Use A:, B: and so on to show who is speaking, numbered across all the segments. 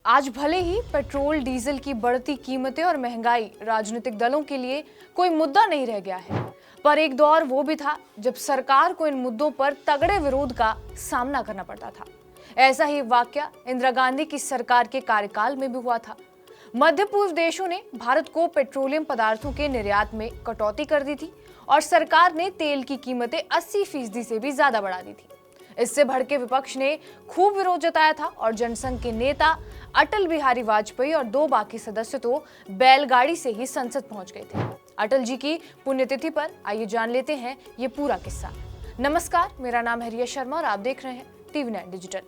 A: आज भले ही petrol diesel की बढ़ती कीमतें और महंगाई राजनीतिक दलों के लिए कोई मुद्दा नहीं रह गया है, पर एक दौर वो भी था जब सरकार को इन मुद्दों पर तगड़े विरोध का सामना करना पड़ता था। ऐसा ही वाकया इंदिरा गांधी की सरकार के कार्यकाल में भी हुआ था। मध्य पूर्व देशों ने भारत को पेट्रोलियम पदार्थों के निर्यात में कटौती कर दी थी और सरकार ने तेल की कीमतें 80% से भी ज्यादा बढ़ा दी थी। इससे भड़के विपक्ष ने खूब विरोध जताया था और जनसंघ के नेता अटल बिहारी वाजपेयी और 2 बाकी सदस्य तो बैलगाड़ी से ही संसद पहुंच गए थे। अटल जी की पुण्यतिथि पर आइए जान लेते हैं ये पूरा किस्सा। नमस्कार, मेरा नाम है रिया शर्मा और आप देख रहे हैं TV9 डिजिटल।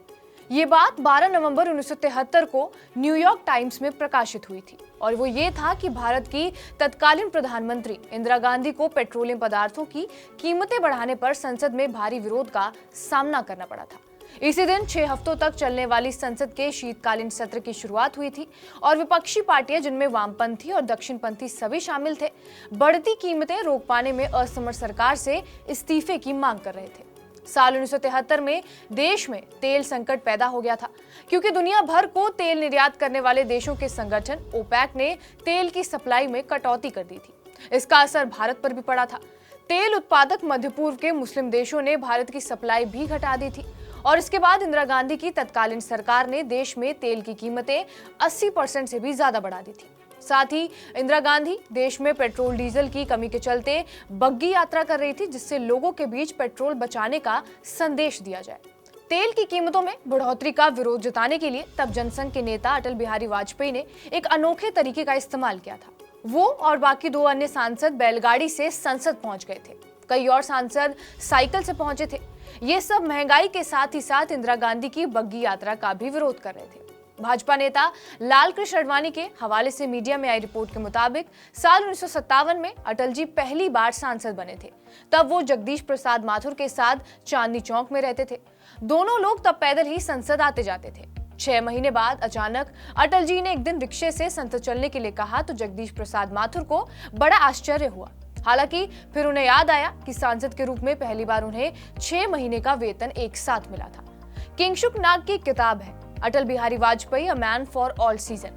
A: ये बात 12 नवंबर 1973 को न्यूयॉर्क टाइम्स में प्रकाशित हुई थी और वो ये था कि भारत की तत्कालीन प्रधानमंत्री इंदिरा गांधी को पेट्रोलियम पदार्थों की कीमतें बढ़ाने पर संसद में भारी विरोध का सामना करना पड़ा था। इसी दिन 6 हफ्तों तक चलने वाली संसद के शीतकालीन सत्र की शुरुआत हुई थी और विपक्षी पार्टियां, जिनमें वामपंथी और दक्षिणपंथी सभी शामिल थे, बढ़ती कीमतें रोक पाने में असमर्थ सरकार से इस्तीफे की मांग कर रहे थे। साल 1973 में देश में तेल संकट पैदा हो गया था क्योंकि दुनिया भर को तेल निर्यात करने वाले देशों के संगठन ओपेक ने तेल की सप्लाई में कटौती कर दी थी। इसका असर भारत पर भी पड़ा था। तेल उत्पादक मध्य पूर्व के मुस्लिम देशों ने भारत की सप्लाई भी घटा दी थी और इसके बाद इंदिरा गांधी की तत्कालीन सरकार ने देश में तेल की कीमतें 80% से भी ज्यादा बढ़ा दी थी। साथ ही इंदिरा गांधी देश में पेट्रोल डीजल की कमी के चलते बग्गी यात्रा कर रही थी, जिससे लोगों के बीच पेट्रोल बचाने का संदेश दिया जाए। तेल की कीमतों में बढ़ोतरी का विरोध जताने के लिए तब जनसंघ के नेता अटल बिहारी वाजपेयी ने एक अनोखे तरीके का इस्तेमाल किया था। वो और बाकी 2 अन्य सांसद बैलगाड़ी से संसद पहुंच गए थे। कई और सांसद साइकिल से पहुंचे थे। ये सब महंगाई के साथ ही साथ इंदिरा गांधी की बग्गी यात्रा का भी विरोध कर रहे थे। भाजपा नेता लाल कृष्ण आडवाणी के हवाले से मीडिया में आई रिपोर्ट के मुताबिक साल 1957 में अटल जी पहली बार सांसद बने थे। तब वो जगदीश प्रसाद माथुर के साथ चांदनी चौक में रहते थे। दोनों लोग तब पैदल ही संसद आते जाते थे। 6 महीने बाद अचानक अटल जी ने एक दिन रिक्शे से संसद चलने के लिए कहा तो जगदीश प्रसाद माथुर को बड़ा आश्चर्य हुआ। हालांकि फिर उन्हें याद आया कि सांसद के रूप में पहली बार उन्हें 6 महीने का वेतन एक साथ मिला था। किंगशुक नाग की किताब है Atal Bihari Vajpayee a man for all season.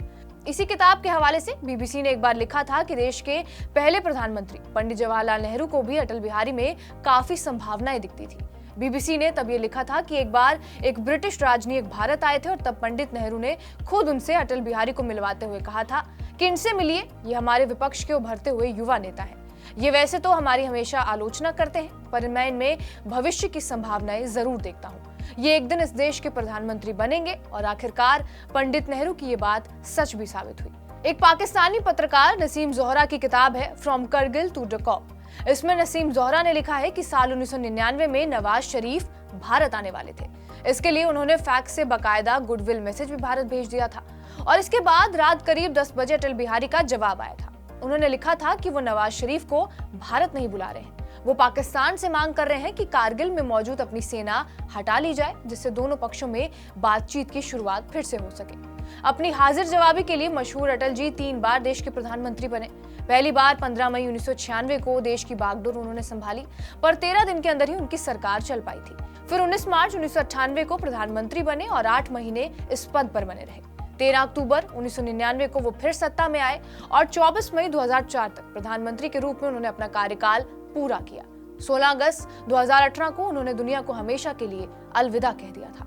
A: इसी किताब के हवाले से बीबीसी ने एक बार लिखा था कि देश के पहले प्रधानमंत्री पंडित जवाहरलाल नेहरू को भी अटल बिहारी में काफी संभावनाएं दिखती थी। बीबीसी ने तब ये लिखा था कि एक बार एक ब्रिटिश राजनयिक भारत आए थे और तब पंडित नेहरू ने खुद उनसे अटल बिहारी को मिलवाते हुए कहा था कि इनसे मिलिए, ये हमारे विपक्ष के उभरते हुए युवा नेता हैं। ये वैसे तो हमारी हमेशा आलोचना करते हैं, पर मैं इनमें भविष्य की संभावनाएं जरूर देखता हूँ। ये एक दिन इस देश के प्रधानमंत्री बनेंगे और आखिरकार पंडित नेहरू की ये बात सच भी साबित हुई। एक पाकिस्तानी पत्रकार नसीम जोहरा की किताब है फ्रॉम करगिल टू डकॉप। इसमें नसीम जोहरा ने लिखा है कि साल 1999 में नवाज शरीफ भारत आने वाले थे। इसके लिए उन्होंने फैक्स से बकायदा गुडविल मैसेज भी भारत भेज दिया था और इसके बाद रात करीब 10 बजे अटल बिहारी का जवाब आया था। उन्होंने लिखा था कि वो नवाज शरीफ को भारत नहीं बुला रहे हैं, वो पाकिस्तान से मांग कर रहे हैं कि कारगिल में मौजूद अपनी सेना हटा ली जाए, जिससे दोनों पक्षों में बातचीत की शुरुआत फिर से हो सके। अपनी हाजिर जवाबी के लिए मशहूर अटल जी 3 बार देश के प्रधानमंत्री बने। पहली बार 15 मई 1996 को देश की बागडोर उन्होंने संभाली, पर 13 दिन के अंदर ही उनकी सरकार चल पाई थी। फिर 19 मार्च 1998 को प्रधानमंत्री बने और 8 महीने इस पद पर बने रहे। 13 अक्टूबर 1999 को वो फिर सत्ता में आए और 24 मई 2004 तक प्रधानमंत्री के रूप में उन्होंने अपना कार्यकाल पूरा किया। 16 अगस्त 2018 को उन्होंने दुनिया को हमेशा के लिए अलविदा कह दिया था।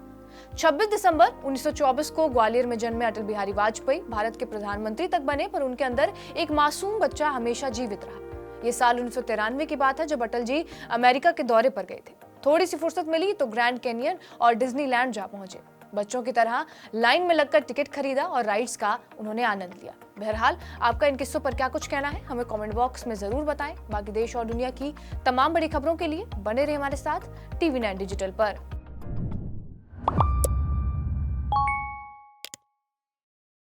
A: 26 दिसंबर 1924 को ग्वालियर में जन्मे अटल बिहारी वाजपेयी भारत के प्रधानमंत्री तक बने, पर उनके अंदर एक मासूम बच्चा हमेशा जीवित रहा। ये साल 1993 की बात है जब अटल जी अमेरिका के दौरे पर गए थे। थोड़ी सी फुर्सत मिली तो ग्रैंड कैनियन और डिज्नीलैंड जा पहुंचे। बच्चों की तरह लाइन में लगकर टिकट खरीदा और राइड्स का उन्होंने आनंद लिया। बहरहाल, आपका इन किस्सों पर क्या कुछ कहना है हमें कमेंट बॉक्स में जरूर बताएं। बाकी देश और दुनिया की तमाम बड़ी खबरों के लिए बने रहिए हमारे साथ TV9 डिजिटल पर।